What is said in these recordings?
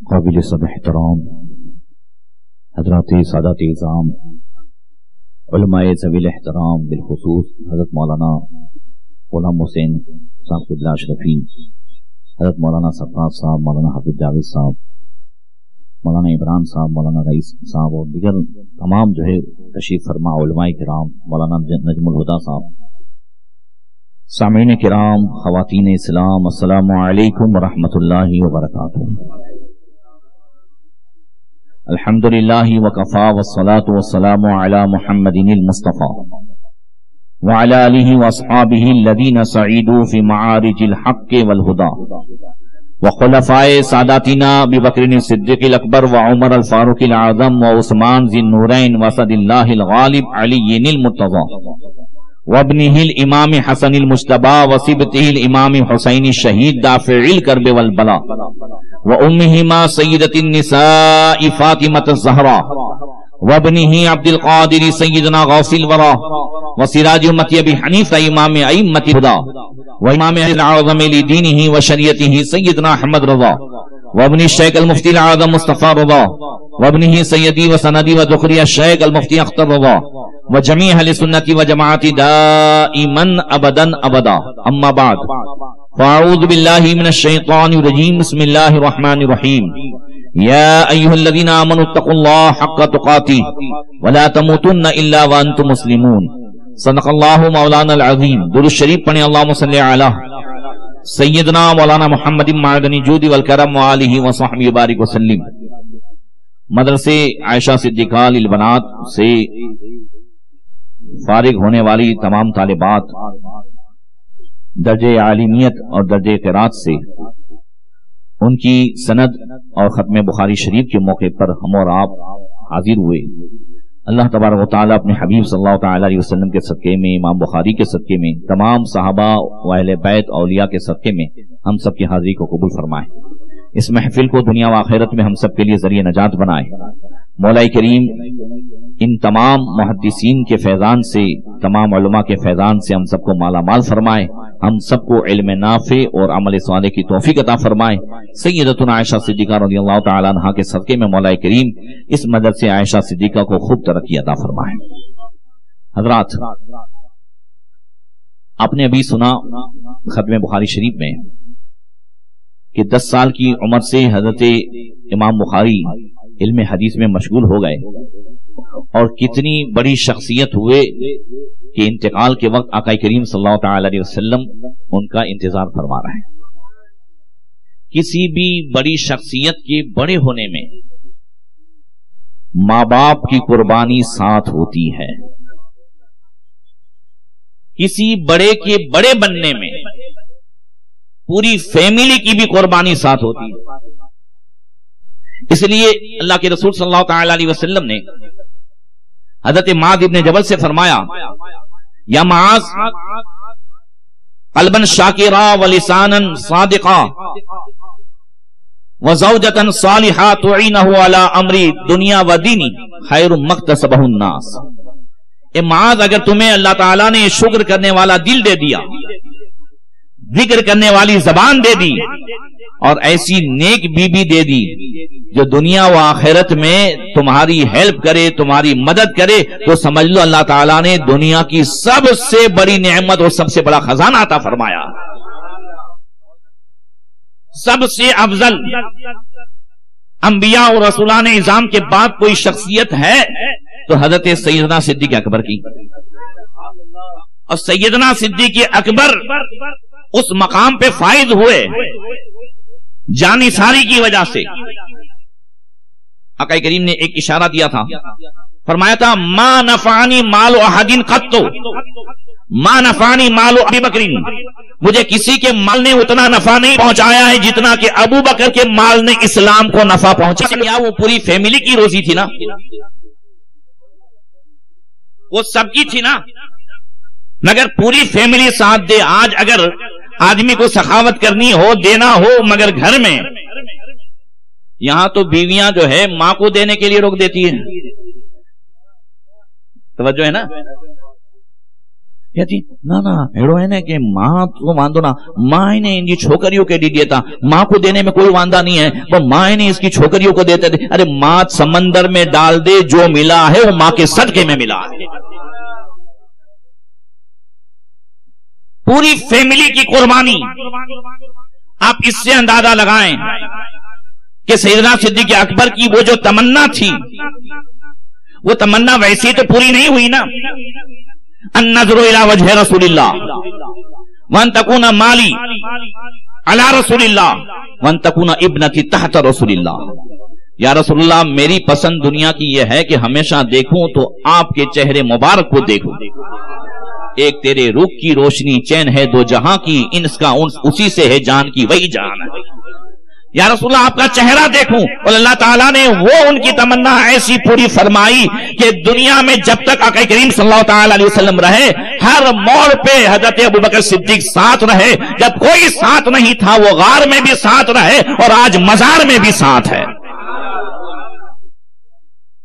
قابل सब एहतराम हजरात सादात इज़ाम उलमाए ज़वील एहतराम बिलखुसूस हज़रत मौलाना ग़ुलाम हुसैन साहब क़िबला अशरफी, हज़रत मौलाना सफ़ार साहब, मौलाना हाफिज़ जावेद साहब, मौलाना इमरान साहब, मौलाना रईस साहब और दीगर तमाम जो है तशरीफ़ फरमा उलमाए किराम, मौलाना नजमुल हुदा साहब, सामीन किराम, ख़वातीन इस्लाम, अस्सलामु अलैकुम व रहमतुल्लाहि व बरकातुहू। अल्हम्दुलिल्लाहि व कफ़ा वस्सलातु वस्सलामु अला मुहम्मदिनिल मुस्तफ़ा व अला आलिहि व अस्हाबिहि अल्लज़ीना सईदू फ़ी मआरिजिल हक़्क़ि वल हुदा व खुलफ़ाए सादातिना अबू बकर सिद्दीक़िल अकबर व उमर अल फ़ारूक़िल आज़म व उस्मान ज़िन नूरैन व असदिल्लाहिल गालिब अलीय्यिल मुर्तज़ा व इब्निहिल इमाम हसनिल मुज्तबा व सिबतिहिल इमाम हुसैन शहीद दाफ़िइल कर्ब वल बला व उम्मिहिमा सय्यदतिन निसाइ फ़ातिमत ज़हरा व इब्निहि अब्दुल क़ादिर सय्यदना गौसिल वरा व सिराज उम्मती अबी हनीफ़ा इमाम अइम्मतिल हुदा व इमाम अल-आज़म लिदीनिहि व शरीयतिहि सय्यदना अहमद रज़ा व इब्नि शेख अल-मुफ्ती अल-आज़म मुस्तफ़ा रज़ा व इब्निहि सय्यदी व सनदी व ज़ुख़री शेख अल-मुफ्ती अख्तर रज़ा व जमी अहले सुन्नती व जमाअती दाइमन अबदन अबदा। अम्मा बाद फ़अऊज़ु बिल्लाहि मिनश शैतानिर रजीम। बिस्मिल्लाहिर रहमानिर रहीम। या अय्युहल्लज़ीना आमनुत्तक़ुल्लाह हक़्क़ तुक़ातिह व ला तमूतुन्ना इल्ला व अंतुम मुस्लिमून। सदक़ल्लाहु मौलानाल अज़ीम। दुरूद शरीफ पढ़ें। अल्लाहुम्मा सल्लि अला सय्यदना मौलाना मुहम्मदिन मअदनी जूदी वल करम व आलिहि व सहबिहि बारिक वसल्लिम। मदरसे आयशा सिद्दीक़ा लिल बनात से फारिग होने वाली तमाम तालिबात दर्जे आलिमियत और दर्जे क़िरात से उनकी सनद और ख़त्म बुखारी शरीफ के मौके पर हम और आप हाजिर हुए। अल्लाह तबारक व तआला अपने हबीब सल्लल्लाहु तआला अलैहि वसल्लम के सदक़े में, इमाम बुखारी के सदक़े में, तमाम सहाबा व अहले बैत औलिया के सदक़े में हम सब की हाजिरी को कबूल फरमाए। इस महफिल को दुनिया व आखिरत में हम सब के लिए ज़रिए नजात बनाए। मौला करीम इन तमाम मुहद्दिसीन के फैज़ान से, तमाम उलमा के फैज़ान से हम सबको माला माल फरमाए। हम सबको इल्म नाफ़े और अमल सालेह की तौफीक अता फरमाए। सय्यदतुना आयशा सिद्दीक़ा रज़ियल्लाहु तआला अन्हा के सदक़े में मौला करीम इस मदरसे आयशा सिद्दीक़ा को खूब तरक्की अता फरमाए। हज़रात, आपने अभी सुना ख़त्म बुखारी शरीफ में कि 10 साल की उम्र से हज़रत इमाम बुखारी इल्म हदीस में मशगूल हो गए और कितनी बड़ी शख्सियत हुए कि इंतकाल के वक्त आका करीम सल्लल्लाहु तआला अलैहि वसल्लम उनका इंतजार फरमा रहे हैं। किसी भी बड़ी शख्सियत के बड़े होने में माँ बाप की कुर्बानी साथ होती है। किसी बड़े के बड़े बनने में पूरी फैमिली की भी कुर्बानी साथ होती है। इसलिए अल्लाह के रसूल सल्लल्लाहु तआला अलैहि वसल्लम ने हज़रत मुआज़ इब्न जबल से फरमाया, या मुआज़ क़ल्बन शाकिरा व लिसानन सादिक़ा व ज़ौजतन सालिहा तुईनहु अला अमरी दुनिया व दीनी खैरुम मक्तसबहुन नास। ए मुआज़, अगर तुम्हें अल्लाह ताला ने शुक्र करने वाला दिल दे दिया, जिक्र करने वाली जबान दे दी और ऐसी नेक बीबी दे दी जो दुनिया व आखिरत में तुम्हारी हेल्प करे, तुम्हारी मदद करे, तो समझ लो अल्लाह ताला ने दुनिया की सबसे बड़ी नेमत और सबसे बड़ा खजाना अता फरमाया। सबसे अफजल अंबिया और रसूलाने इज़ाम के बाद कोई शख्सियत है तो हजरत सैयदना सिद्दीक़ अकबर की। और सैयदना सिद्दीक़ अकबर उस मकाम पे फाइज हुए जानिसारी की वजह से। आका करीम ने एक इशारा दिया था, फरमाया था, मा नफानी मालो अहदिन कत्तो मा नफानी मालो अबी बकरीन। मुझे किसी के माल ने उतना नफा नहीं पहुंचाया है जितना कि अबू बकर के माल ने इस्लाम को नफा पहुंचाया। वो पूरी फैमिली की रोजी थी ना, वो सबकी थी ना, मगर पूरी फैमिली साथ दे। आज अगर आदमी को सखावत करनी हो, देना हो, मगर घर में, यहां तो बीवियां जो है मां को देने के लिए रोक देती है। तवज्जो है ना, कहती ना ना एड़ो है ने कि मां तो वांदो ना, मां ने इनकी छोकरियों के दी दिया था, मां को देने में कोई वांदा नहीं है, वो मां ने इसकी छोकरियों को देते थे। अरे मां समंदर में डाल दे, जो मिला है वो मां के सदके में मिला है। पूरी फैमिली की कुर्बानी। आप इससे अंदाजा लगाएं कि सैयदना सिद्दीक़ अकबर की वो जो तमन्ना थी, वो तमन्ना वैसी तो पूरी नहीं हुई ना। अन्नज़्रु इला वजहि रसूलिल्लाह वन तकूना माली अला रसूलिल्लाह वन तकूना इब्नती तहत रसूलिल्लाह। या रसूलुल्लाह, मेरी पसंद दुनिया की यह है कि हमेशा देखूं तो आपके चेहरे मुबारक को देखूं। एक तेरे रुख की रोशनी चैन है दो जहां की, इनका उसी से है जान की वही जान है। या रसूलुल्लाह, आपका चेहरा देखूं। और अल्लाह ताला ने वो उनकी तमन्ना ऐसी पूरी फरमाई कि दुनिया में जब तक आका करीम सल्लल्लाहु ताला अलैहि वसल्लम रहे, हर मोड़ पे हजरत अबू बकर सिद्दीक साथ रहे। जब कोई साथ नहीं था वो गार में भी साथ रहे और आज मजार में भी साथ है।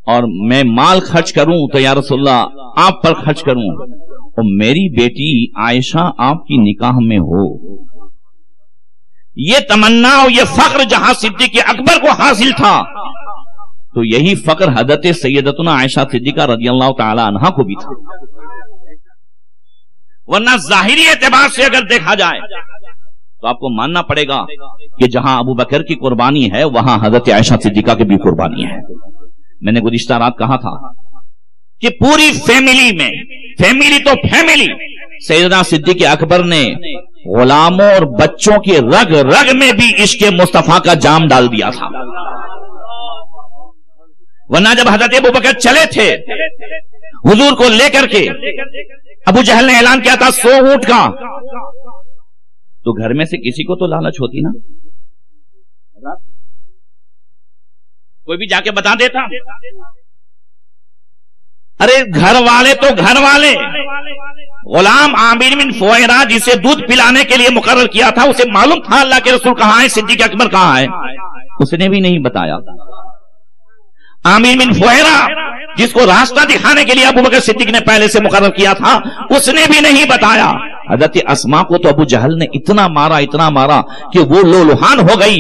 और मैं माल खर्च करूं तो या रसूलुल्लाह आप पर खर्च करूं, और मेरी बेटी आयशा आपकी निकाह में हो। ये तमन्ना और ये फख्र जहां सिद्दीक़ अकबर को हासिल था, तो यही फख्र हजरत सैयदतुना आयशा सिद्दीक़ा रज़ियल्लाहु ताला अन्हा को भी था। वरना जाहिरी एतबार से अगर देखा जाए तो आपको मानना पड़ेगा कि जहां अबू बकर की कुर्बानी है वहां हजरत आयशा सिद्दीक़ा की भी कुर्बानी है। मैंने गुज़िश्ता रात कहा था कि पूरी फैमिली में, फैमिली तो फैमिली, सैयदना सिद्दीक़ अकबर ने गुलामों और बच्चों के रग रग में भी इश्क़ मुस्तफा का जाम डाल दिया था। वरना जब हजरत अबू बकर चले थे हुजूर को लेकर के, अबू जहल ने ऐलान किया था 100 ऊंट का, तो घर में से किसी को तो लालच होती ना, कोई भी जाके बता देता। अरे घर वाले तो घर वाले, गुलाम आमिर बिन फुहैरा जिसे दूध पिलाने के लिए मुकर्रर किया था, उसे मालूम था अल्लाह के रसूल कहां है, सिद्दीक़ अकबर कहां है, उसने भी नहीं बताया। आमिर बिन फुहैरा जिसको रास्ता दिखाने के लिए अबू बकर सिद्दीक ने पहले से मुकर्रर किया था, उसने भी नहीं बताया। हजरत अस्मा को तो अबू जहल ने इतना मारा कि वो लोलुहान हो गई,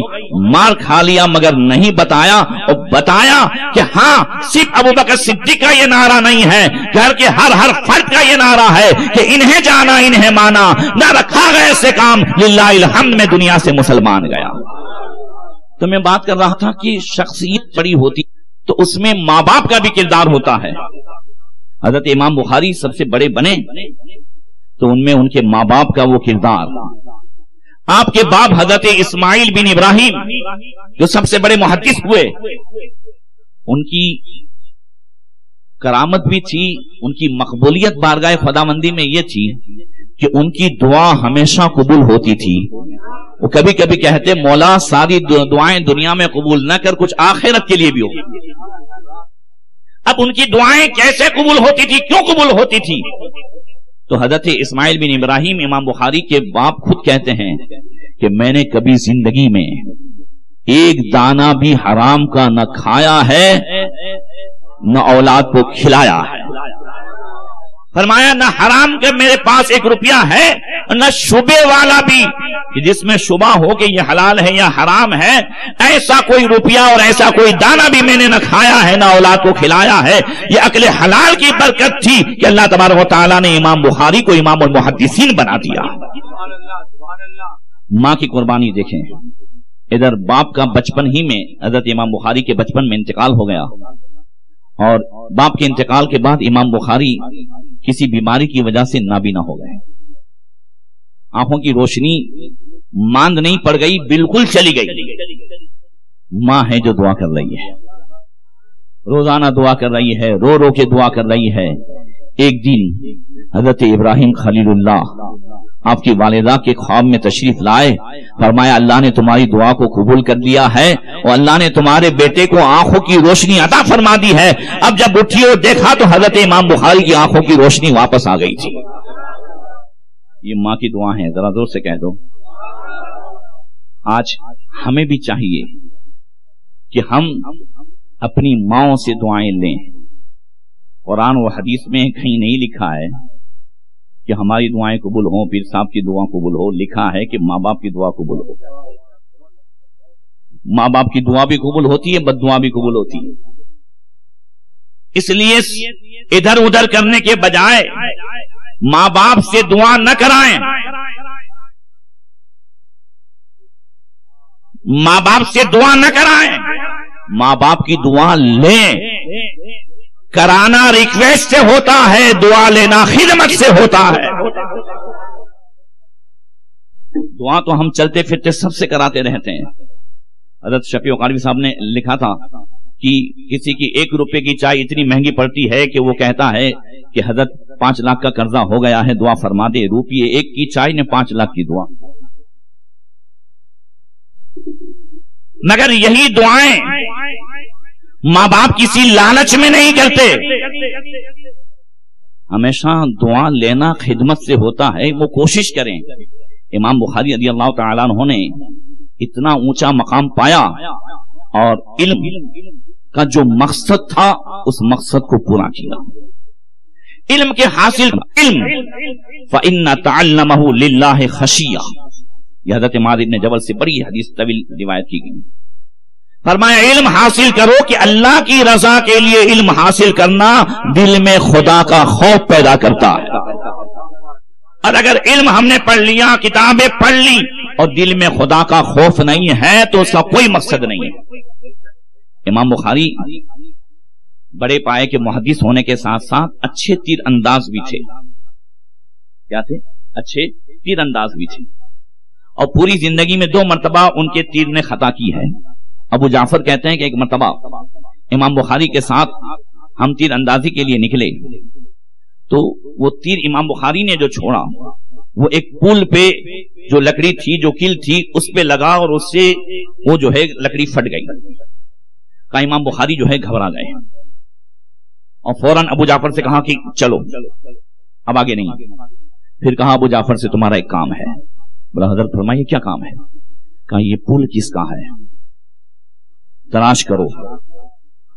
मार खा लिया, मगर नहीं बताया। और बताया कि हाँ, सिर्फ अबू बकर सिद्दीक का ये नारा नहीं है, घर के हर फर्द का ये नारा है कि इन्हें जाना इन्हें माना, न रखा गया से काम, लिल्लाहिल हम्द में दुनिया से मुसलमान गया। तो मैं बात कर रहा था कि शख्सियत बड़ी होती तो उसमें माँ बाप का भी किरदार होता है। हजरत इमाम बुखारी सबसे बड़े बने तो उनमें उनके माँ बाप का वो किरदार। आपके बाप हजरत इस्माइल बिन इब्राहिम जो सबसे बड़े मुहद्दिस हुए, उनकी करामत भी थी, उनकी मकबूलियत बारगाह खुदामंदी में ये थी कि उनकी दुआ हमेशा कबूल होती थी। वो कभी कभी कहते, मौला सारी दुआएं दुनिया में कबूल न कर, कुछ आखिरत के लिए भी हो। अब उनकी दुआएं कैसे कबूल होती थी, क्यों कबूल होती थी? तो हजरत इस्माइल बिन इब्राहिम इमाम बुखारी के बाप खुद कहते हैं कि मैंने कभी जिंदगी में एक दाना भी हराम का न खाया है न औलाद को खिलाया है। फरमाया न हराम के मेरे पास 1 रुपया है, न शुबे वाला भी कि जिसमें शुबा हो कि ये हलाल है या हराम है, ऐसा कोई रुपया और ऐसा कोई दाना भी मैंने न खाया है न औलाद को खिलाया है। ये अक्ल हलाल की बरकत थी कि अल्लाह तबारक व तआला ने इमाम बुखारी को इमामुल मुहद्दिसीन बना दिया। मां की कुर्बानी देखें। इधर बाप का बचपन ही में, हजरत इमाम बुखारी के बचपन में इंतकाल हो गया, और बाप के इंतकाल के बाद इमाम बुखारी किसी बीमारी की वजह से नाबीना हो गए। आंखों की रोशनी मांद नहीं पड़ गई, बिल्कुल चली गई। मां है जो दुआ कर रही है, रोजाना दुआ कर रही है, रो रो के दुआ कर रही है। एक दिन हजरत इब्राहिम खलीलुल्लाह आपकी वालिदा के ख्वाब में तशरीफ लाए। फरमाया अल्लाह ने तुम्हारी दुआ को कबूल कर लिया है और अल्लाह ने तुम्हारे बेटे को आंखों की रोशनी अता फरमा दी है। अब जब उठी और देखा तो हजरत इमाम बुखारी की आंखों की रोशनी वापस आ गई थी। ये मां की दुआ है, जरा जोर से कह दो। आज हमें भी चाहिए कि हम अपनी माओं से दुआएं लें। कुरान व हदीस में कहीं नहीं लिखा है کہ ہماری دعائیں قبول ہوں، پیر صاحب کی دعا قبول ہو، لکھا ہے کہ ماں باپ کی دعا قبول ہو. ماں باپ کی دعا بھی قبول ہوتی ہے، بد دعا بھی قبول ہوتی ہے. اس لیے ادھر ادھر کرنے کے بجائے ماں باپ سے دعا نہ کرائیں، ماں باپ سے دعا نہ کرائیں، ماں باپ کی دعا لیں. کرانا ریکویسٹ سے ہوتا ہے، دعا لینا خدمت سے ہوتا ہے. دعا تو ہم چلتے پھرتے سب سے کراتے رہتے ہیں. حضرت شفیع قانوی صاحب نے لکھا تھا کہ کسی کی 1 روپے کی چائے اتنی مہنگی پڑتی ہے کہ وہ کہتا ہے کہ حضرت 5 لاکھ کا قرضہ ہو گیا ہے، دعا فرما دے. روپیے 1 کی چائے نے 5 لاکھ کی دعا. مگر یہی دعائیں ماں باپ کسی لالچ میں نہیں کرتے. ہمیشہ دعا لینا خدمت سے ہوتا ہے، وہ کوشش کریں. امام بخاری رضی اللہ تعالیٰ عنہ نے اتنا اونچا مقام پایا اور علم کا جو مقصد تھا اس مقصد کو پورا کیا. علم کے حاصل علم فَإِنَّ تَعَلَّمَهُ لِلَّهِ خَشِيَّةً، یہ حضرت معاذ بن جبل سے بڑی حدیث طویل روایت کی گئی. فرمایا علم حاصل کرو کہ اللہ کی رضا کے لیے علم حاصل کرنا دل میں خدا کا خوف پیدا کرتا ہے. اور اگر علم ہم نے پڑھ لیا، کتابیں پڑھ لی اور دل میں خدا کا خوف نہیں ہے تو اس کا کوئی مقصد نہیں ہے. امام بخاری بڑے پائے کے محدث ہونے کے ساتھ ساتھ اچھے تیر انداز بھی تھے. کیا تھے؟ اچھے تیر انداز بھی تھے. اور پوری زندگی میں 2 مرتبہ ان کے تیر نے خطا کی ہے. ابو جعفر کہتے ہیں کہ ایک مرتبہ امام بخاری کے ساتھ ہم تیر اندازی کے لیے نکلے تو وہ تیر امام بخاری نے جو چھوڑا وہ ایک پل پہ جو لکڑی تھی، جو کل تھی، اس پہ لگا اور اس سے وہ جو ہے لکڑی پھٹ گئی. امام بخاری جو ہے گھبرا گئے اور فوراً ابو جعفر سے کہا کہ چلو اب آگے نہیں. پھر کہا ابو جعفر سے تمہارا ایک کام ہے. بولا حضرت فرمائیے کیا کام ہے؟ کہا یہ پل کس کا ہے تلاش کرو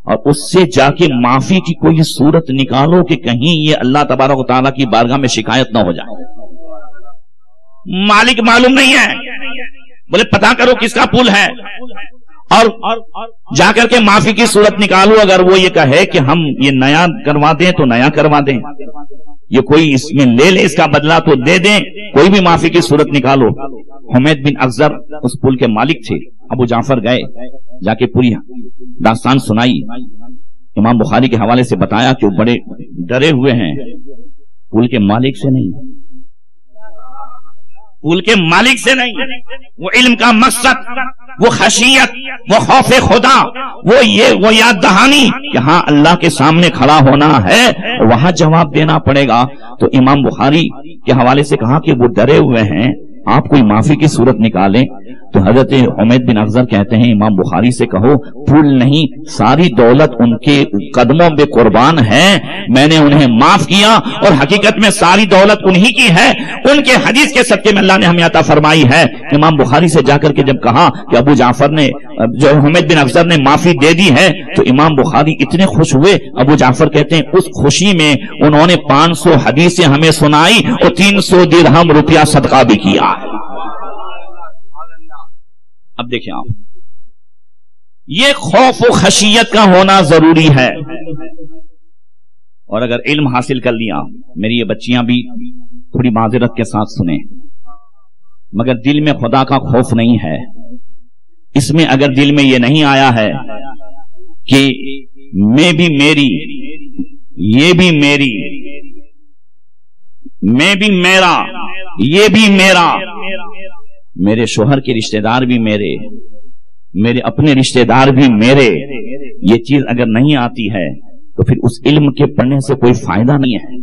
اور اس سے جا کے معافی کی کوئی صورت نکالو کہ کہیں یہ اللہ تبارک و تعالیٰ کی بارگاہ میں شکایت نہ ہو جائے. مالک معلوم نہیں ہے. بولے پتا کرو کس کا پل ہے اور جا کر کے معافی کی صورت نکالو. اگر وہ یہ کہے کہ ہم یہ نیا کروا دیں تو نیا کروا دیں، یہ کوئی اس میں لے لے اس کا بدلہ تو دے دیں، کوئی بھی معافی کی صورت نکالو. حمید بن افزر اس پل کے مالک تھے. ابو جعفر گئے، جا کے پوری داستان سنائی. امام بخاری کے حوالے سے بتایا کہ وہ بڑے ڈرے ہوئے ہیں، پل کے مالک سے نہیں، پل کے مالک سے نہیں. وہ علم کا مقصد، وہ خشیت، وہ خوف خدا، وہ یاد دہانی کہ ہاں اللہ کے سامنے کھڑا ہونا ہے، وہاں جواب دینا پڑے گا. تو امام بخاری کے حوالے سے کہا کہ وہ ڈرے ہوئے ہیں، آپ کوئی معافی کی صورت نکالیں. تو حضرت حمید بن افزر کہتے ہیں امام بخاری سے کہو پھول نہیں، ساری دولت ان کے قدموں پہ قربان ہے، میں نے انہیں معاف کیا اور حقیقت میں ساری دولت انہی کی ہے. ان کے حدیث کے صدقے میں اللہ نے ہمیں عطا فرمائی ہے. امام بخاری سے جا کر کے جب کہا کہ ابو جعفر نے جو حمید بن افزر نے معافی دے دی ہے تو امام بخاری اتنے خوش ہوئے. ابو جعفر کہتے ہیں اس خوشی میں انہوں نے 500 حدیثیں ہمیں سنائی اور 300 درہم روپیہ صدقہ بھی کیا. اب دیکھیں آپ، یہ خوف و خشیت کا ہونا ضروری ہے. اور اگر علم حاصل کر لیا، میری یہ بچیاں بھی تھوڑی معذرت کے ساتھ سنیں، مگر دل میں خدا کا خوف نہیں ہے، اس میں اگر دل میں یہ نہیں آیا ہے کہ میں بھی میری، یہ بھی میری، میں بھی میرا، یہ بھی میرا، میرے شوہر کے رشتہ دار بھی میرے اپنے رشتہ دار بھی میرے، یہ چیز اگر نہیں آتی ہے تو پھر اس علم کے پڑھنے سے کوئی فائدہ نہیں ہے.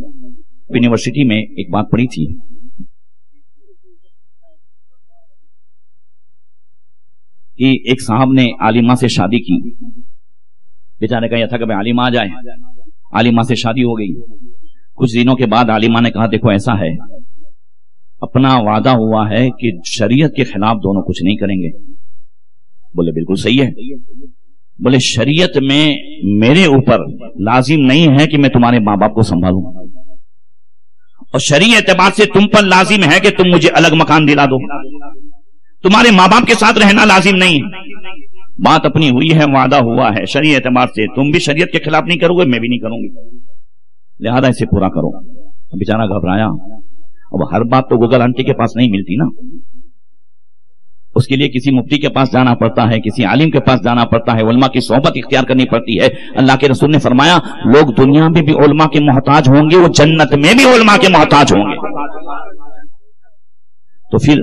یونیورسٹی میں ایک بات پڑھی تھی کہ ایک صاحب نے عالمہ سے شادی کی. بیچارے کا یہ تھا کہ بھائی عالمہ آ جائے. عالمہ سے شادی ہو گئی. کچھ دنوں کے بعد عالمہ نے کہا دیکھو ایسا ہے، اپنا وعدہ ہوا ہے کہ شریعت کے خلاف دونوں کچھ نہیں کریں گے. بولے بالکل صحیح ہے. بولے شریعت میں میرے اوپر لازم نہیں ہے کہ میں تمہارے ماں باپ کو سنبھالوں، اور شرعی اعتبار سے تم پر لازم ہے کہ تم مجھے الگ مکان دلا دو. تمہارے ماں باپ کے ساتھ رہنا لازم نہیں ہے. بات اپنی ہوئی ہے، وعدہ ہوا ہے، شرعی اعتبار سے تم بھی شریعت کے خلاف نہیں کرو گے، میں بھی نہیں کروں گی، لہذا اسے پورا کرو. بیچارہ گھبرایا. اب ہر بات تو گوگل آنٹی کے پاس نہیں ملتی نا، اس کے لیے کسی مفتی کے پاس جانا پڑتا ہے، کسی عالم کے پاس جانا پڑتا ہے، علماء کی صحبت اختیار کرنی پڑتی ہے. اللہ کے رسول نے فرمایا لوگ دنیا میں بھی علماء کے محتاج ہوں گے، وہ جنت میں بھی علماء کے محتاج ہوں گے. تو پھر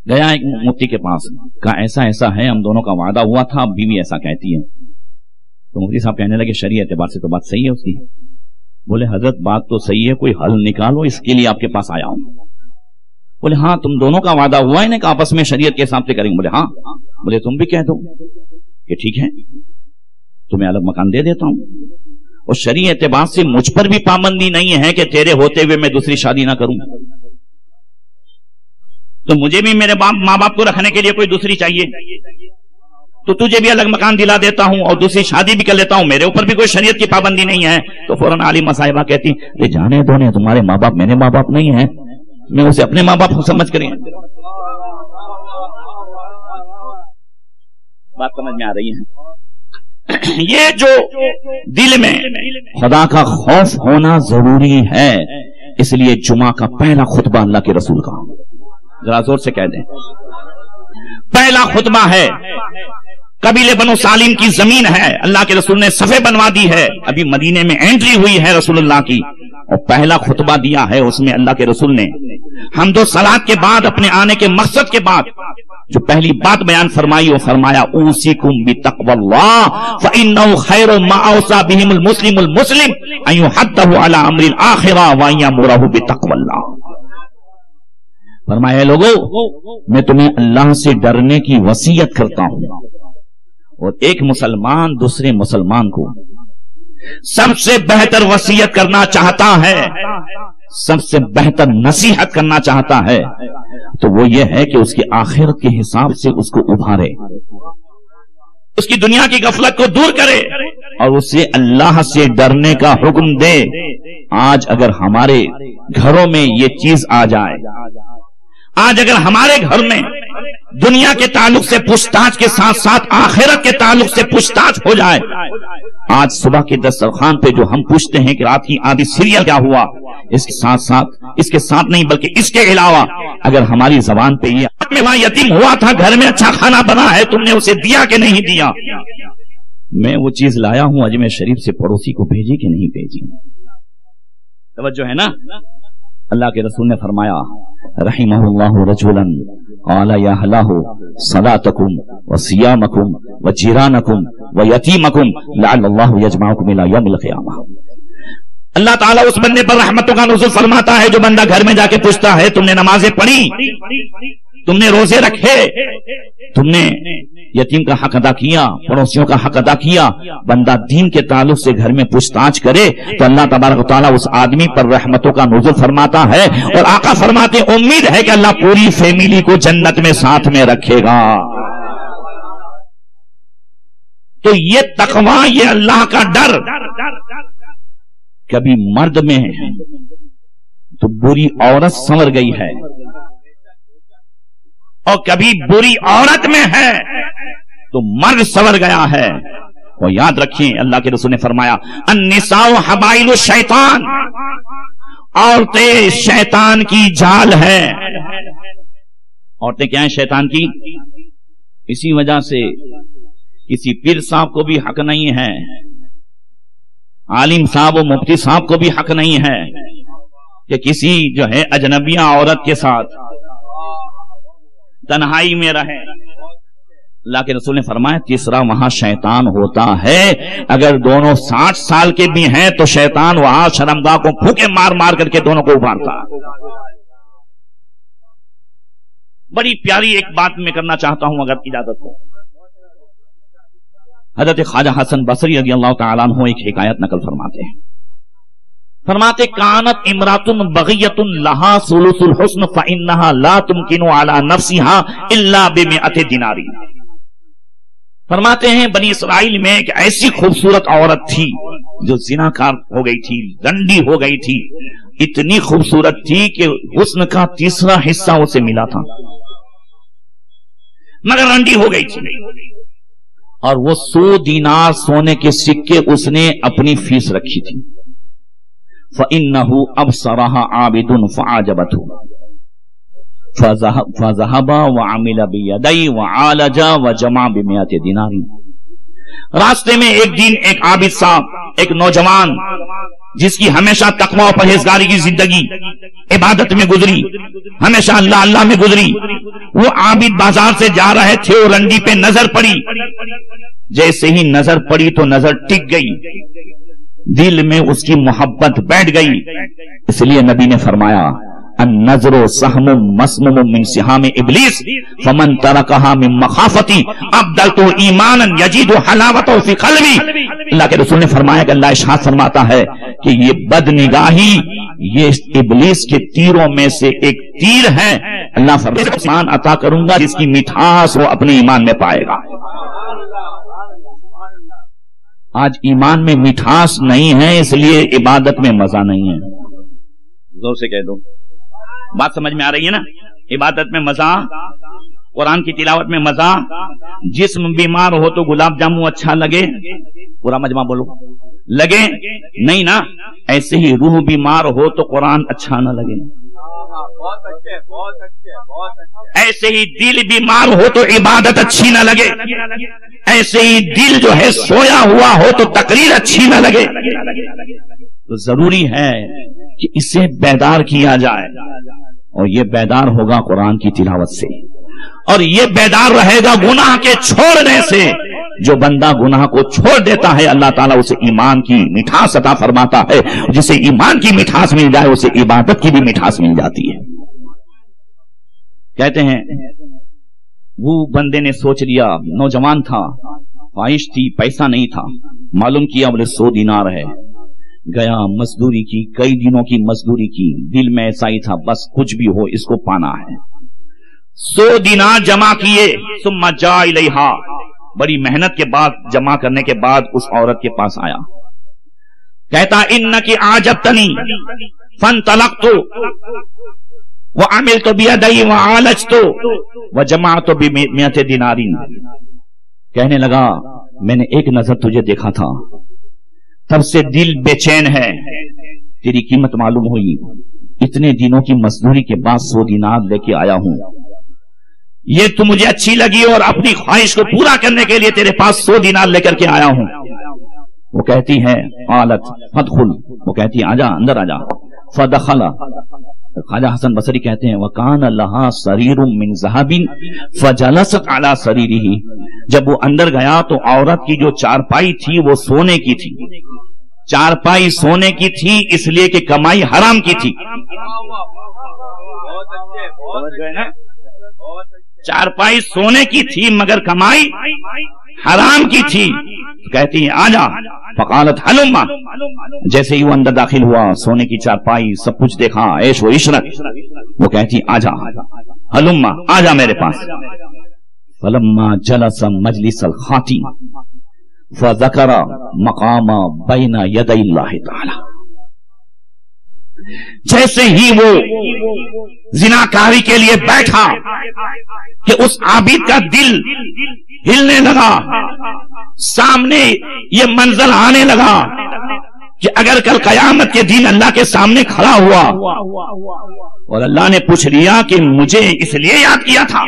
گیا ایک مفتی کے پاس، کہا ایسا ایسا ہے، ہم دونوں کا وعدہ ہوا تھا، اب بیوی ایسا کہتی ہے. تو مفتی صاحب کہنے لگے شرعی اعتبار سے تو بات صحیح ہے اس کی. بولے حضرت بات تو صحیح ہے، کوئی حل نکالو، اس کے لیے آپ کے پاس آیا ہوں. بولے ہاں تم دونوں کا وعدہ ہوا ہے نا کہ آپس میں شریعت کے حساب سے کریں گے. بولے ہاں. بولے تم بھی کہہ دو کہ ٹھیک ہے تمہیں الگ مکان دے دیتا ہوں، اور شرعی اعتبار سے مجھ پر بھی پابندی نہیں ہے کہ تیرے ہوتے ہوئے میں دوسری شادی نہ کروں، تو مجھے بھی میرے ماں باپ کو رکھنے کے لیے کوئی دوسری چاہیے، تو تجھے بھی الگ مکان دلا دیتا ہوں اور دوسری شادی بھی کر لیتا ہوں، میرے اوپر بھی کوئی شریعت کی پابندی نہیں ہے. تو فوراً عالمہ صاحبہ کہتی جانے دو نے، تمہارے ماں باپ میرے ماں باپ نہیں ہیں، میں اسے اپنے ماں باپ کو سمجھ کریں. بات سمجھ میں آ رہی ہے؟ یہ جو دل میں خدا کا خوف ہونا ضروری ہے، اس لیے جمعہ کا پہلا خطبہ اللہ کے رسول کا، ذرا زور سے کہہ دیں، پہلا خطبہ ہے. قبیلے بنو سالم کی زمین ہے، اللہ کے رسول نے صفے بنوا دی ہے، ابھی مدینے میں انٹری ہوئی ہے رسول اللہ کی، اور پہلا خطبہ دیا ہے. اس میں اللہ کے رسول نے حمد و صلات کے بعد، اپنے آنے کے مقصد کے بعد جو پہلی بات بیان فرمائی وہ فرمایا اوصیکم بتقوی اللہ فانہ خیر ما اوصى بهم المسلم ان يحثه على امر الاخرہ وان یامرہ بتقوی اللہ. فرمایا لوگو میں تمہیں اللہ سے ڈرنے کی وصیت کرتا ہوں، اور ایک مسلمان دوسرے مسلمان کو سب سے بہتر وصیت کرنا چاہتا ہے، سب سے بہتر نصیحت کرنا چاہتا ہے، تو وہ یہ ہے کہ اس کی آخرت کے حساب سے اس کو ابھارے، اس کی دنیا کی غفلت کو دور کرے اور اسے اللہ سے ڈرنے کا حکم دے. آج اگر ہمارے گھروں میں یہ چیز آ جائے، آج اگر ہمارے گھر میں دنیا کے تعلق سے پوچھ تاچھ کے ساتھ ساتھ آخرت کے تعلق سے پوچھ تاچھ ہو جائے، آج صبح کے دسترخوان پہ جو ہم پوچھتے ہیں کہ رات کی آدھی سیریل کیا ہوا، اس کے ساتھ نہیں بلکہ اس کے علاوہ اگر ہماری زبان پہ یہ وہاں یتیم ہوا تھا، گھر میں اچھا کھانا بنا ہے، تم نے اسے دیا کہ نہیں دیا، میں وہ چیز لایا ہوں اجمیر شریف سے، پڑوسی کو بھیجی کہ نہیں بھیجی. توجہ ہے نا؟ اللہ کے رسول نے فرمایا رحمہ اللہ رجلا قال یا اللہ صلاتکم وصیامکم وجیرانکم ویتیمکم لعل اللہ یجمعکم الی یوم القیامہ. اللہ تعالیٰ اس بندے پر رحمتوں کا نزول فرماتا ہے جو بندہ گھر میں جا کے پوچھتا ہے تم نے نمازیں پڑھی، تم نے روزے رکھے، تم نے یتیم کا حق ادا کیا، پڑوسیوں کا حق ادا کیا. بندہ دین کے تعلق سے گھر میں پوچھ تاچھ کرے تو اللہ تبارک و تعالیٰ اس آدمی پر رحمتوں کا نزول فرماتا ہے، اور آقا فرماتے امید ہے کہ اللہ پوری فیملی کو جنت میں ساتھ میں رکھے گا. تو یہ تقوی، یہ اللہ کا ڈر کبھی مرد میں ہے تو بری عورت سنور گئی ہے، اور کبھی بری عورت میں ہے تو مرد سنور گیا ہے. اور یاد رکھیں اللہ کے رسول نے فرمایا النساء حبائل الشیطان، عورتیں شیطان کی جال ہے. عورتیں کیا ہیں؟ شیطان کی. اسی وجہ سے کسی پیر صاحب کو بھی حق نہیں ہے، عالم صاحب و مفتی صاحب کو بھی حق نہیں ہے کہ کسی جو ہے اجنبیہ عورت کے ساتھ تنہائی میں رہے. اللہ کے رسول نے فرمایا تیسرا وہاں شیطان ہوتا ہے، اگر دونوں 60 سال کے بھی ہیں تو شیطان وہاں شرمگاہ کو پھوکے مار مار کر کے دونوں کو ابھارتا. بڑی پیاری ایک بات میں کرنا چاہتا ہوں اگر اجازت ہو. حضرت خواجہ حسن بصری رضی اللہ تعالیٰ عنہ ایک حکایت نقل فرماتے ہیں، فرماتے کانت امرات بغیت لہا ثلث الحسن فانہا لا تمکن علی نفسہا الا ب100 دینار. فرماتے ہیں بنی اسرائیل میں ایک ایسی خوبصورت عورت تھی जो जिनाकार हो गई थी, रंडी हो गई थी, इतनी खूबसूरत थी कि हुस्न का तीसरा हिस्सा उसे मिला था, मगर रंडी हो गई थी। और वो 100 दीनार सोने के सिक्के उसने अपनी फीस रखी थी। फ़इन्नहु अबसरहा आबिदुन फ़अजबतहु फ़ज़हबा वअमिल बियदैहि वआलजा वजमा बिमियति दीनार। रास्ते में एक दिन एक आबिद साहब, एक नौजवान जिसकी हमेशा तकवा और परहेजगारी की जिंदगी इबादत में गुजरी, हमेशा अल्लाह अल्लाह में गुजरी, वो आबिद बाजार से जा रहे थे और रंडी पे नजर पड़ी। जैसे ही नजर पड़ी तो नजर टिक गई, दिल में उसकी मोहब्बत बैठ गई। इसलिए नबी ने फरमाया, अन्नज़रो सहमुम मस्मुम मिन सिहाम इब्लीस फमन तरकहा मिन मखाफती अब्दलतु ईमानन यजीदु हलावतहु फी क़ल्बी। अल्लाह के रसूल ने फरमाया कि अल्लाह इरशाद फरमाता है कि ये बदनिगाही, ये इब्लीस के तीरों में से एक तीर है। अल्लाह फरमाता है ईमान अता करूंगा जिसकी मिठास वो अपने ईमान में पाएगा। आज ईमान में मिठास नहीं है, इसलिए इबादत में मजा नहीं है। जोर से कह दो, बात समझ में आ रही है ना? इबादत में मजा, कुरान की तिलावत में मजा। जिस्म बीमार हो तो गुलाब जामुन अच्छा लगे, पूरा मजमा बोलो, लगे नहीं ना? ऐसे ही रूह बीमार हो तो कुरान अच्छा न लगे। बहुत अच्छे, बहुत अच्छे, बहुत अच्छे। ऐसे ही दिल बीमार हो तो इबादत अच्छी न लगे। ऐसे ही दिल जो है सोया हुआ हो तो तकरीर अच्छी न लगे। तो जरूरी है कि इसे बेदार किया जाए, और ये बेदार होगा कुरान की तिलावत से, और ये बेदार रहेगा गुनाह के छोड़ने से। जो बंदा गुनाह को छोड़ देता है, अल्लाह ताला उसे ईमान की मिठास अता फरमाता है। जिसे ईमान की मिठास मिल जाए उसे इबादत की भी मिठास मिल जाती है। कहते हैं वो बंदे ने सोच लिया, नौजवान था, ख्वाहिश थी, पैसा नहीं था, मालूम किया बोले 100 दीनार है। गया, मजदूरी की, कई दिनों की मजदूरी की, दिल में ऐसा ही था बस कुछ भी हो इसको पाना है। 100 दीनार जमा किए, सुम्मा जा इलैहा, बड़ी मेहनत के बाद, जमा करने के बाद उस औरत के पास आया। कहता, इन्नकी आजबतनी फंतलक्तु व अमिलतु बियदी व आलजतु व जमाअतु बिमियति दीनारिन। कहने लगा, मैंने एक नजर तुझे देखा था, तब से दिल बेचैन है, तेरी कीमत मालूम हुई, इतने दिनों की मजदूरी के बाद 100 दीनार लेके आया हूं, ये तू मुझे अच्छी लगी और अपनी ख्वाहिश को पूरा करने के लिए तेरे पास 100 दीनार लेकर के आया हूं। वो कहती है आलत फदखुल, वो कहती है आजा, अंदर आजा। फदखला, ख्वाजा हसन बसरी कहते हैं वकान लहा सरीरुम मिन ज़हबिन फजलसत अला सरीरिही। जब वो अंदर गया तो औरत की जो चारपाई थी वो सोने की थी। चारपाई सोने की थी इसलिए कि कमाई हराम की थी। चारपाई सोने की थी मगर कमाई हराम की थी। कहती है आजा, फकालत हलुम्मा। जैसे ही वो अंदर दाखिल हुआ, सोने की चारपाई, सब कुछ देखा, ऐश व इशरत, वो कहती आजा हलुम्मा, आजा मेरे पास। फलम्मा जलस मजलिसल खाती फज़करा मकामा बैना यदैल्लाहि ताला। जैसे ही वो जिनाकारी के लिए बैठा कि उस आबिद का दिल हिलने लगा, सामने ये मंजर आने लगा कि अगर कल कयामत के दिन अल्लाह के सामने खड़ा हुआ और अल्लाह ने पूछ लिया कि मुझे इसलिए याद किया था,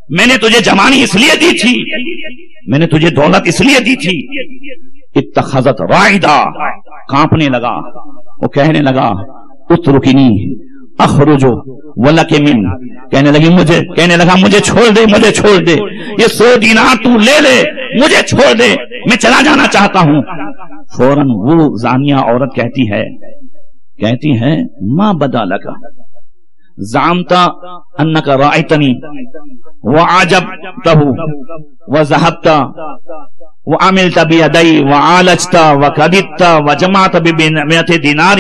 मैंने तुझे जवानी इसलिए दी थी, मैंने तुझे दौलत इसलिए दी थी। इत्तखज़त राइदा, कांपने लगा, वो कहने लगा उतरुकिनी अखरुजो वलके मिन, कहने लगा मुझे छोड़ दे, मुझे छोड़ दे, ये 100 दीनार तू ले ले, मुझे छोड़ दे, मैं चला जाना चाहता हूं। फौरन वो जानिया औरत कहती है मां बदा लगा, زعمت انک رأیتنی وعجبتہ وذهبت وعملت بیدی وعالجت وکددت وجمعت بمئت دینار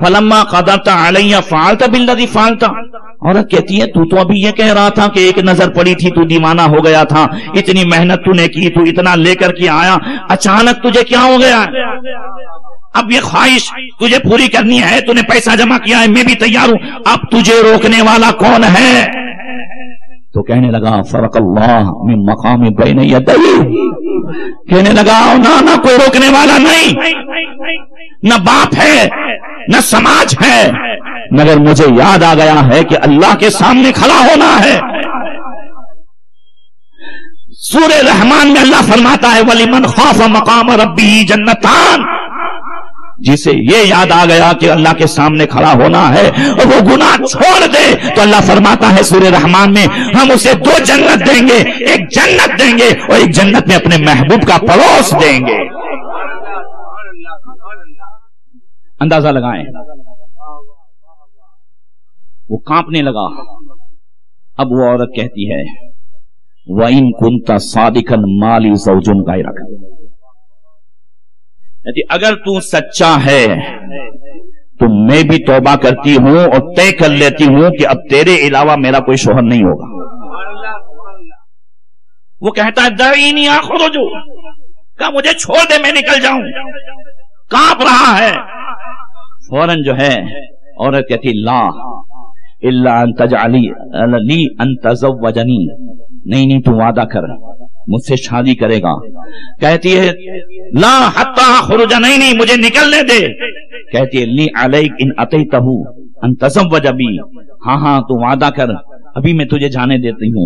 فلما قدرت علی فعلت بالذی فعلت. عورت کہتی ہے تو ابھی یہ کہہ رہا تھا کہ ایک نظر پڑی تھی تو دیوانہ ہو گیا تھا، اتنی محنت تو نے کی، تو اتنا لے کر کے آیا، اچانک تجھے کیا ہو گیا؟ اب یہ خواہش تجھے پوری کرنی ہے، تو نے پیسہ جمع کیا ہے، میں بھی تیار ہوں، اب تجھے روکنے والا کون ہے؟ تو کہنے لگا فرق اللہ من مقام بین یدی، کہنے لگا نہ کوئی روکنے والا نہیں، نہ باپ ہے نہ سماج ہے، مگر مجھے یاد آ گیا ہے کہ اللہ کے سامنے کھڑا ہونا ہے. سورہ رحمان میں اللہ فرماتا ہے وَلِمَنْ خَافَ مَقَامَ رَبِّهِ جَنَّتَانِ، جسے یہ یاد آ گیا کہ اللہ کے سامنے کھڑا ہونا ہے اور وہ گناہ چھوڑ دے تو اللہ فرماتا ہے سورہ رحمان میں ہم اسے 2 جنت دیں گے، ایک جنت دیں گے اور ایک جنت میں اپنے محبوب کا پڑوس دیں گے. اندازہ لگائیں، وہ کانپنے لگا. اب وہ عورت کہتی ہے وَإِن كُنْتَ صَادِقًا مَا لِي زَوْجٌ غَيْرَكَ، اگر تو سچا ہے تو میں بھی توبہ کرتی ہوں اور طے کر لیتی ہوں کہ اب تیرے علاوہ میرا کوئی شوہر نہیں ہوگا. وہ کہتا ہے دعینی اخرج، کہ مجھے چھوڑ دے میں نکل جاؤں. کانپ رہا ہے. فوراً جو ہے عورت کہتی لا الا ان تجعلی لی ان تزوجنی، نہیں تو وعدہ کر مجھ سے شادی کرے گا. کہتی ہے لا حتی خرج، نہیں مجھے نکلنے دے. کہتی ہے لی علیک ان اتیتہ ان تزوج بی، ہاں تو وعدہ کر ابھی میں تجھے جانے دیتی ہوں،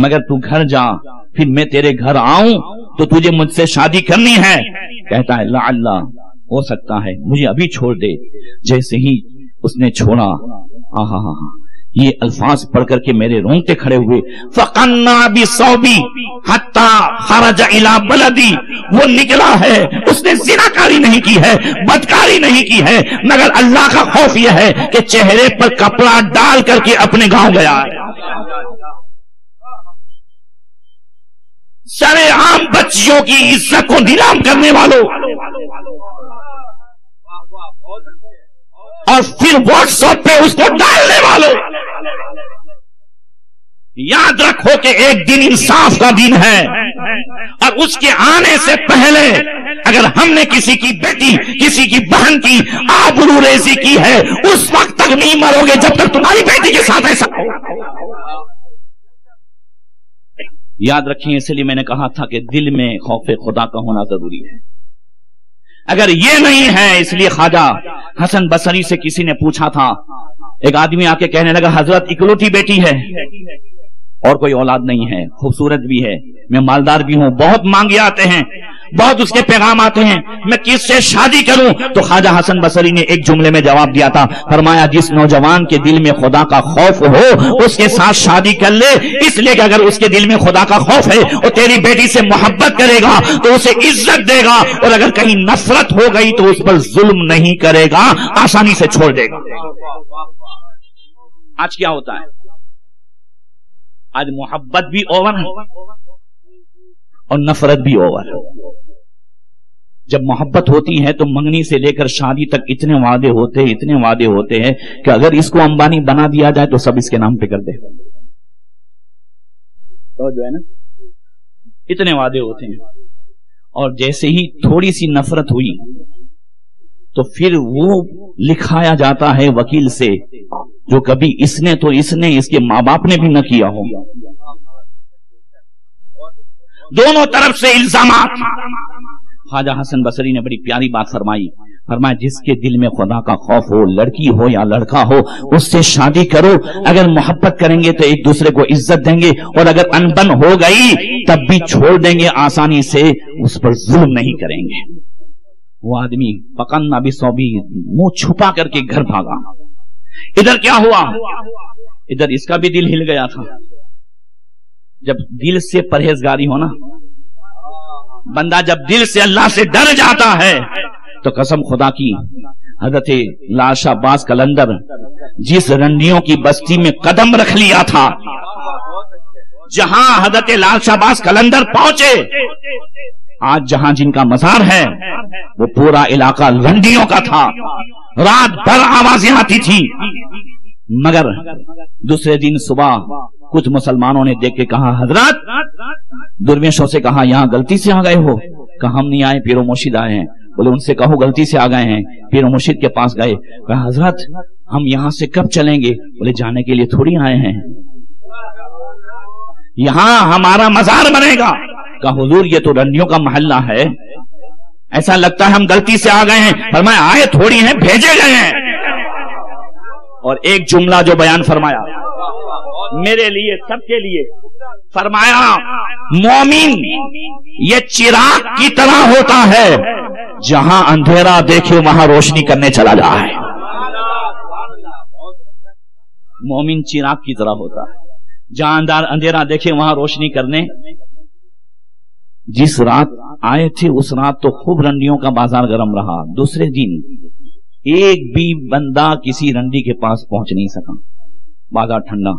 مگر تو گھر جا، پھر میں تیرے گھر آؤں تو تجھے مجھ سے شادی کرنی ہے. کہتا ہے لعل، ہو سکتا ہے مجھے ابھی چھوڑ دے. جیسے ہی اس نے چھوڑا، یہ الفاظ پڑھ کر کے میرے رونگٹے کھڑے ہوئے. فقنا بصوبی حتی خرج الی بلدی، وہ نکلا ہے، اس نے زناکاری نہیں کی ہے، بدکاری نہیں کی ہے، مگر اللہ کا خوف یہ ہے کہ چہرے پر کپڑا ڈال کر کے اپنے گاؤں گیا ہے. سارے عام بچیوں کی عزت کو نیلام کرنے والوں اور پھر واٹس ایپ پہ اس کو ڈالنے والوں، یاد رکھو کہ ایک دن انصاف کا دن ہے، اور اس کے آنے سے پہلے اگر ہم نے کسی کی بیٹی، کسی کی بہن کی آبرو ریزی کی ہے، اس وقت تک نہیں مرو گے جب تک تمہاری بیٹی کے ساتھ ایسا ہو. یاد رکھیں، اس لیے میں نے کہا تھا کہ دل میں خوف خدا کا ہونا ضروری ہے. اگر یہ نہیں ہے، اس لیے خواجہ حسن بصری سے کسی نے پوچھا تھا، ایک آدمی آ کے کہنے لگا حضرت اکلوتی بیٹی ہے اور کوئی اولاد نہیں ہے، خوبصورت بھی ہے، میں مالدار بھی ہوں، بہت مانگے آتے ہیں، بہت اس کے پیغام آتے ہیں، میں کس سے شادی کروں؟ تو خواجہ حسن بصری نے ایک جملے میں جواب دیا تھا، فرمایا جس نوجوان کے دل میں خدا کا خوف ہو اس کے ساتھ شادی کر لے، اس لیے کہ اگر اس کے دل میں خدا کا خوف ہے اور تیری بیٹی سے محبت کرے گا تو اسے عزت دے گا، اور اگر کہیں نفرت ہو گئی تو اس پر ظلم نہیں کرے گا، آسانی سے چھوڑ دے گا. آج کیا ہوتا ہے؟ آج محبت بھی اوور ہے اور نفرت بھی اوور ہے. جب محبت ہوتی ہے تو منگنی سے لے کر شادی تک اتنے وعدے ہوتے ہیں کہ اگر اس کو امبانی بنا دیا جائے تو سب اس کے نام پہ کر دے. تو جو ہے نا اتنے وعدے ہوتے ہیں، اور جیسے ہی تھوڑی سی نفرت ہوئی تو پھر وہ لکھایا جاتا ہے وکیل سے جو کبھی اس نے اس کے ماں باپ نے بھی نہ کیا ہو. دونوں طرف سے الزامات. خواجہ حسن بصری نے بڑی پیاری بات فرمایا جس کے دل میں خدا کا خوف ہو، لڑکی ہو یا لڑکا ہو، اس سے شادی کرو. اگر محبت کریں گے تو ایک دوسرے کو عزت دیں گے، اور اگر انبن ہو گئی تب بھی چھوڑ دیں گے، آسانی سے اس پر ظلم نہیں کریں گے. وہ آدمی فقنا بصوبی، منہ چھپا کر کے گھر بھاگا. ادھر کیا ہوا؟ ادھر اس کا بھی دل ہل گیا تھا. جب دل سے پرہیزگاری ہونا، بندہ جب دل سے اللہ سے ڈر جاتا ہے تو قسم خدا کی حضرت लाशा अब्बास कलंदर जिस रंडियों की बस्ती में कदम रख लिया था, जहां हजरत लाशा अब्बास कलंदर पहुंचे, आज जहां जिनका मजार है वो पूरा इलाका रंडियों का था। रात भर आवाजें आती थी, मगर दूसरे दिन सुबह कुछ मुसलमानों ने देख के कहा, हजरत, दुर्वेशों से कहा यहां गलती से आ गए हो? कहा हम नहीं आए, पीरो मुर्शिद आए हैं। बोले उनसे कहो गलती से आ गए हैं। पीरो मुर्शिद के पास गए, कहा हजरत हम यहां से कब चलेंगे? बोले जाने के लिए थोड़ी आए हैं, यहां हमारा मजार बनेगा। कहा हुजूर ये तो रंडियों का मोहल्ला है, ऐसा लगता है हम गलती से आ गए हैं। फरमाया आए थोड़ी हैं, भेजे गए हैं। और एक जुमला जो बयान फरमाया मेरे लिए, सबके लिए, फरमाया मोमिन ये चिराग की तरह होता है, जहां अंधेरा देखे वहां रोशनी करने चला जाए। मोमिन चिराग की तरह होता है, जहां अंधेरा देखे वहां रोशनी करने। जिस रात आए थे उस रात तो खूब रंडियों का बाजार गर्म रहा। दूसरे दिन एक भी बंदा किसी रंडी के पास पहुंच नहीं सका, बाजार ठंडा।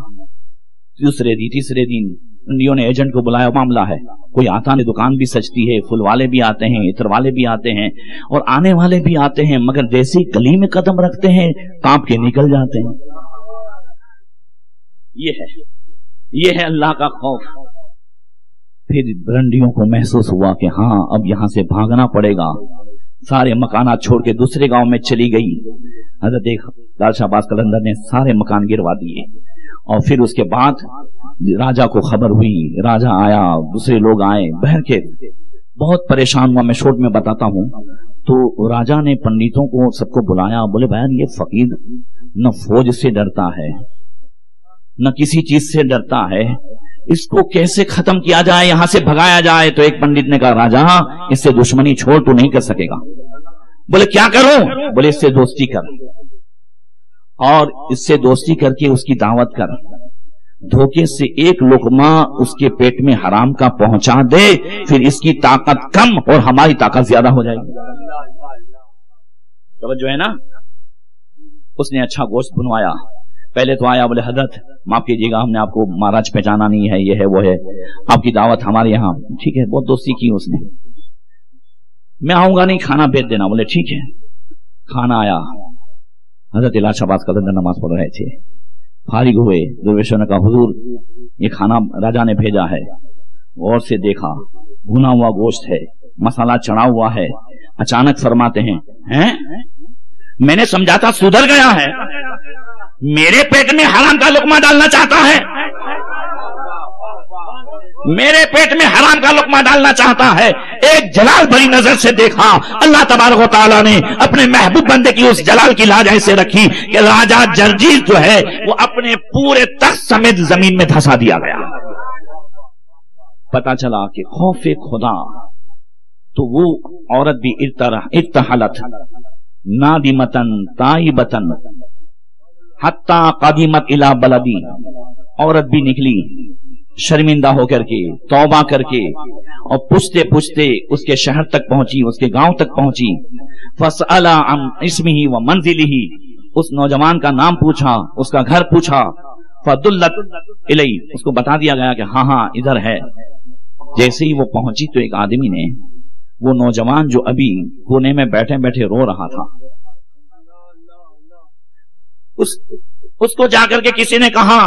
तीसरे दिन रंडियों ने एजेंट को बुलाया, मामला है, कोई आता नहीं, दुकान भी सजती है, फूल वाले भी आते हैं, इत्र वाले भी आते हैं और आने वाले भी आते हैं, मगर जैसे गली में कदम रखते हैं कांप के निकल जाते हैं। ये है अल्लाह का खौफ। फिर रंडियों को महसूस हुआ कि हाँ अब यहां से भागना पड़ेगा। सारे मकानात छोड़ के दूसरे गांव में चली गई। हजरत लाशा अब्बास कलंदर ने सारे मकान गिरवा दिए और फिर उसके बाद राजा को खबर हुई, राजा आया, दूसरे लोग आए, बहर के बहुत परेशान हुआ। मैं शॉर्ट में बताता हूं। तो राजा ने पंडितों को सबको बुलाया, बोले बहन ये फकीर न फौज से डरता है न किसी चीज से डरता है, इसको कैसे खत्म किया जाए, यहां से भगाया जाए। तो एक पंडित ने कहा राजा इससे दुश्मनी छोड़ तू नहीं कर सकेगा। बोले क्या करूं? बोले इससे दोस्ती कर और इससे दोस्ती करके उसकी दावत कर, धोखे से एक लुकमा उसके पेट में हराम का पहुंचा दे, फिर इसकी ताकत कम और हमारी ताकत ज्यादा हो जाएगी। तो जो है ना, उसने अच्छा गोश्त बनवाया। पहले तो आया, बोले हजरत माफ कीजिएगा हमने आपको महाराज पहचाना नहीं है, ये है वो है, आपकी दावत हमारे यहाँ। ठीक है, बहुत दोस्ती की उसने। मैं आऊंगा नहीं, खाना भेज देना। बोले ठीक है। खाना आया, हजरत लाशा अब्बास कलंदर नमाज पढ़ रहे थे, फारिग हुए। दुर्वेशों ने कहा हुजूर ये खाना राजा ने भेजा है। गौर से देखा, भुना हुआ गोश्त है, मसाला चढ़ा हुआ है। अचानक फरमाते हैं मैंने समझा था सुधर गया है, मेरे पेट में हराम का लुकमा डालना चाहता है, मेरे पेट में हराम का लुकमा डालना चाहता है। एक जलाल भरी नजर से देखा, अल्लाह तबारक व तआला ने अपने महबूब बंदे की उस जलाल की लाज ऐसे रखी कि राजा जर्जीस जो है वो अपने पूरे तख्त समेत जमीन में धंसा दिया गया। पता चला कि खौफे खुदा, तो वो औरत भी इर्तहलत नादिमतन ताइबतन हत्ता कादिमत इला बलदी, औरत भी निकली शर्मिंदा होकर के, तौबा करके, और पूछते पूछते उसके शहर तक पहुंची, उसके गांव तक पहुंची। फसअला अन इस्मिही व मंजिलिही, उस नौजवान का नाम पूछा, उसका घर पूछा। फदुल्लत इलई, उसको बता दिया गया कि हाँ हाँ इधर है। जैसे ही वो पहुंची तो एक आदमी ने, वो नौजवान जो अभी कोने में बैठे बैठे रो रहा था, उसको जाकर के किसी ने कहा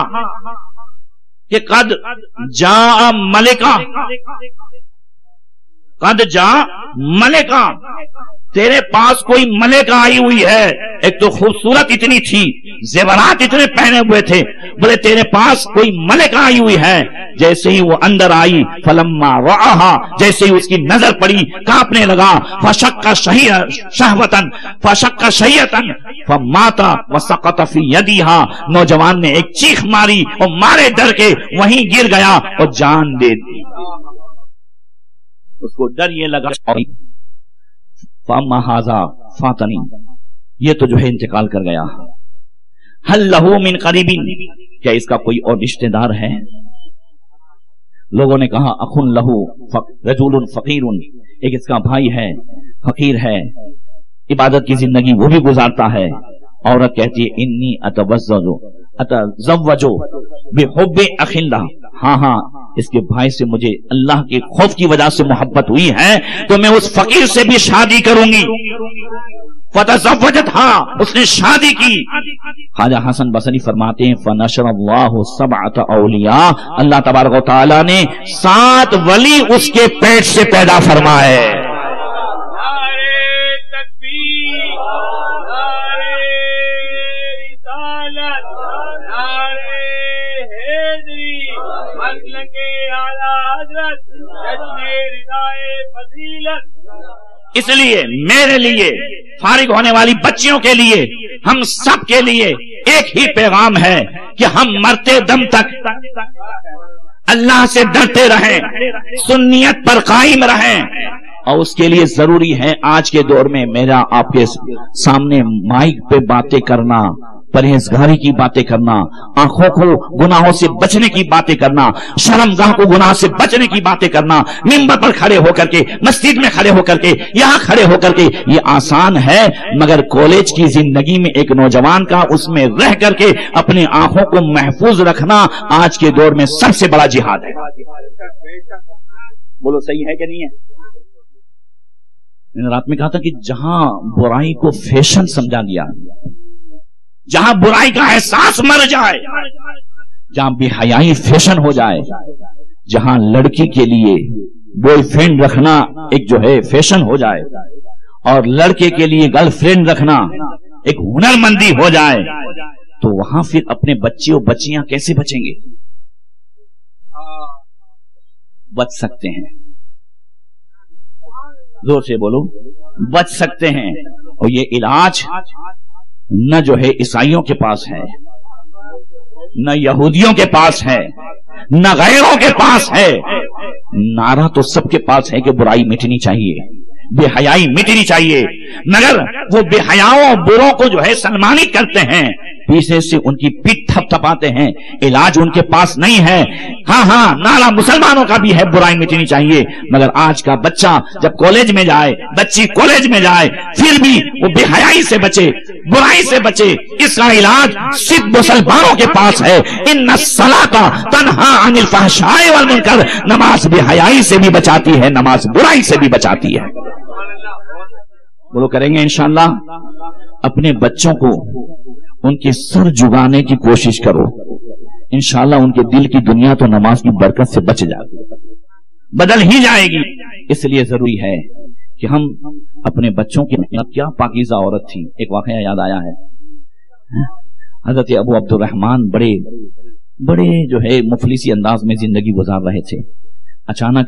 कि कद जा मलिका, कद जा मलिका, तेरे पास कोई मलिका आई हुई है। एक तो खूबसूरत इतनी थी, जेवरात इतने पहने हुए थे, बोले तेरे पास कोई मलिका आई हुई है। जैसे ही वो अंदर आई, फलम्मा रआहा, जैसे ही उसकी नजर पड़ी कांपने लगा। फशक्का शहवतन फशक्का शहीयतन फमाता वसक़त फी यदिहा, नौजवान ने एक चीख मारी और मारे डर के वहीं गिर गया और जान दे दी। उसको डर ये लगा फामाहाजा फातनी, ये तो जो है इंतकाल कर गया। हल लहू मिन करीबिन, क्या इसका कोई और रिश्तेदार है? लोगों ने कहा अखुन लहू रजूलुन फकीरुन, एक इसका भाई है, फकीर है। इबादत की जिंदगी वो भी गुजारता है। औरत कहती है इन्नी अतज़व्वजु बिहुब्बि अखिल्ला, हाँ हाँ इसके भाई से मुझे अल्लाह के खौफ की वजह से मोहब्बत हुई है तो मैं उस फकीर से भी शादी करूंगी। फतज़व्वजत, हाँ उसने शादी की। ख्वाजा हसन बसरी फरमाते हैं फनशरल्लाहु सबअत औलिया, अल्लाह तबारक व तआला ने 7 वली उसके पेट से पैदा फरमाए। इसलिए मेरे लिए, फारिग होने वाली बच्चियों के लिए, हम सब के लिए एक ही पैगाम है कि हम मरते दम तक अल्लाह से डरते रहें, सुन्नियत पर कायम रहें। और उसके लिए जरूरी है आज के दौर में मेरा आपके सामने माइक पे बातें करना, परहेजगारी की बातें करना, आंखों को गुनाहों से बचने की बातें करना, शर्मगाह को गुनाह से बचने की बातें करना, मिंबर पर खड़े होकर के, मस्जिद में खड़े होकर के, यहां खड़े होकर के, ये आसान है। मगर कॉलेज की जिंदगी में एक नौजवान का उसमें रह करके अपनी आंखों को महफूज रखना आज के दौर में सबसे बड़ा जिहाद है। बोलो सही है कि नहीं है? मैंने रात में कहा था कि जहां बुराई को फैशन समझा गया, जहां बुराई का एहसास मर जाए, जहां बेहयाई फैशन हो जाए, जहां लड़की के लिए बॉयफ्रेंड रखना एक जो है फैशन हो जाए और लड़के के लिए गर्लफ्रेंड रखना एक हुनरमंदी हो जाए, तो वहां फिर अपने बच्चे और बच्चियां कैसे बचेंगे? बच सकते हैं, जोर से बोलो, बच सकते हैं। और ये इलाज न जो है ईसाइयों के पास है, न यहूदियों के पास है, न गैरों के पास है। नारा तो सबके पास है कि बुराई मिटनी चाहिए, बेहयाई मिटनी चाहिए, मगर वो बेहयाओं बुरों को जो है सम्मानित करते हैं, पीछे से उनकी पीठ थपथपाते हैं। इलाज उनके पास नहीं है। हाँ हाँ नारा मुसलमानों का भी है, बुराई मिटनी चाहिए, मगर आज का बच्चा जब कॉलेज में जाए, बच्ची कॉलेज में जाए, फिर भी वो बेहयाई से बचे, बुराई से बचे। इसका इलाज सिर्फ मुसलमानों के पास है। इन्ना सलाता तन्हा अनिल फहशाए वल मुनकर, नमाज बेहयाई से भी बचाती है, नमाज बुराई से भी बचाती है। बोलो करेंगे इंशाअल्लाह। अपने बच्चों को उनके सर झुकाने की कोशिश करो, इंशाअल्लाह उनके दिल की दुनिया तो नमाज की बरकत से बच जाएगी, बदल ही जाएगी। इसलिए जरूरी है कि हम अपने बच्चों की, क्या पाकीज़ा औरत थी, एक वाकया याद आया है। हजरत अबू अब्दुर्रहमान बड़े जो है मुफलिसी अंदाज में जिंदगी गुजार रहे थे। अचानक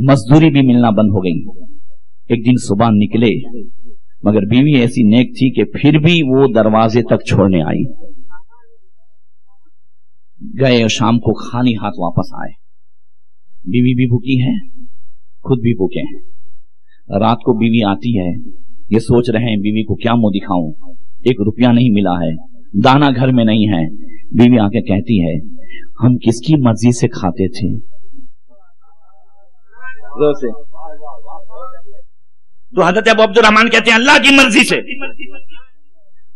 मजदूरी भी मिलना बंद हो गई। एक दिन सुबह निकले, मगर बीवी ऐसी नेक थी कि फिर भी वो दरवाजे तक छोड़ने आई। गए और शाम को खाली हाथ वापस आए। बीवी भी भूखी है, खुद भी भूखे हैं। रात को बीवी आती है, ये सोच रहे हैं बीवी को क्या मुंह दिखाऊं, 1 रुपया नहीं मिला है, दाना घर में नहीं है। बीवी आके कहती है हम किसकी मर्जी से खाते थे? तो हजरत अबू अब्दुर्रहमान कहते हैं अल्लाह की मर्जी से।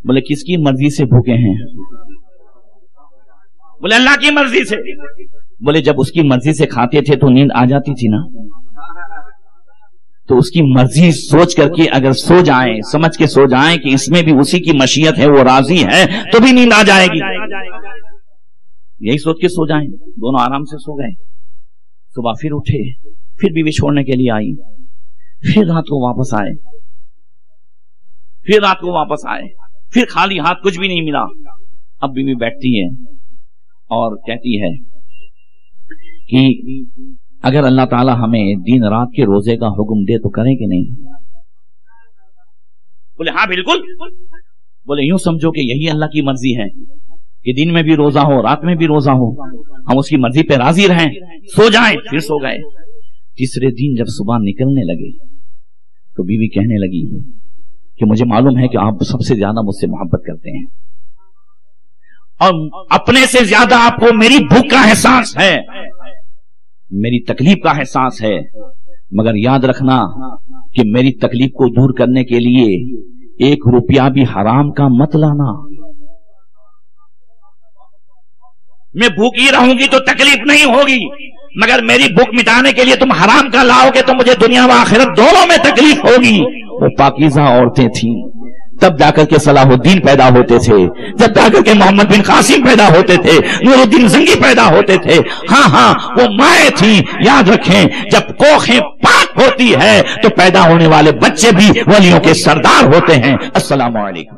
बोले किसकी मर्जी से भूखे हैं? बोले अल्लाह की मर्जी से। बोले जब उसकी मर्जी से खाते थे तो नींद आ जाती थी ना, तो उसकी मर्जी सोच करके अगर सो जाएं, समझ के सो जाएं कि इसमें भी उसी की मशीयत है, वो राजी है, तो भी नींद आ जाएगी। यही सोच के सो जाएं। दोनों आराम से सो गए। सुबह फिर उठे, फिर बीवी छोड़ने के लिए आई, फिर रात को वापस आए, फिर रात को वापस आए, फिर खाली हाथ, कुछ भी नहीं मिला। अब बीवी बैठती है और कहती है कि अगर अल्लाह ताला हमें दिन रात के रोजे का हुक्म दे तो करें कि नहीं? बोले हाँ बिल्कुल। बोले यूं समझो कि यही अल्लाह की मर्जी है कि दिन में भी रोजा हो, रात में भी रोजा हो, हम उसकी मर्जी पे राजी रहें, सो जाएं। फिर सो गए। तीसरे दिन जब सुबह निकलने लगे तो बीवी कहने लगी कि मुझे मालूम है कि आप सबसे ज्यादा मुझसे मोहब्बत करते हैं और अपने से ज्यादा आपको मेरी भूख का एहसास है, मेरी तकलीफ का एहसास है, मगर याद रखना کہ میری تکلیف کو دور کرنے کے لیے 1 روپیہ بھی حرام کا مت لانا. میں بھوکی رہوں گی تو تکلیف نہیں ہوگی، مگر میری بھوک مٹانے کے لیے تم حرام کا لاؤ گے تو مجھے دنیا و آخرت دونوں میں تکلیف ہوگی. وہ پاکیزہ عورتیں تھیں، تب جا کر کے صلاح الدین پیدا ہوتے تھے، جب جا کر کے محمد بن قاسم پیدا ہوتے تھے، نور الدین زنگی پیدا ہوتے تھے. ہاں وہ مائیں تھیں. یاد رکھیں جب کوخیں پاک ہوتی ہے تو پیدا ہونے والے بچے بھی ولیوں کے سردار ہوتے ہیں. السلام علیکم.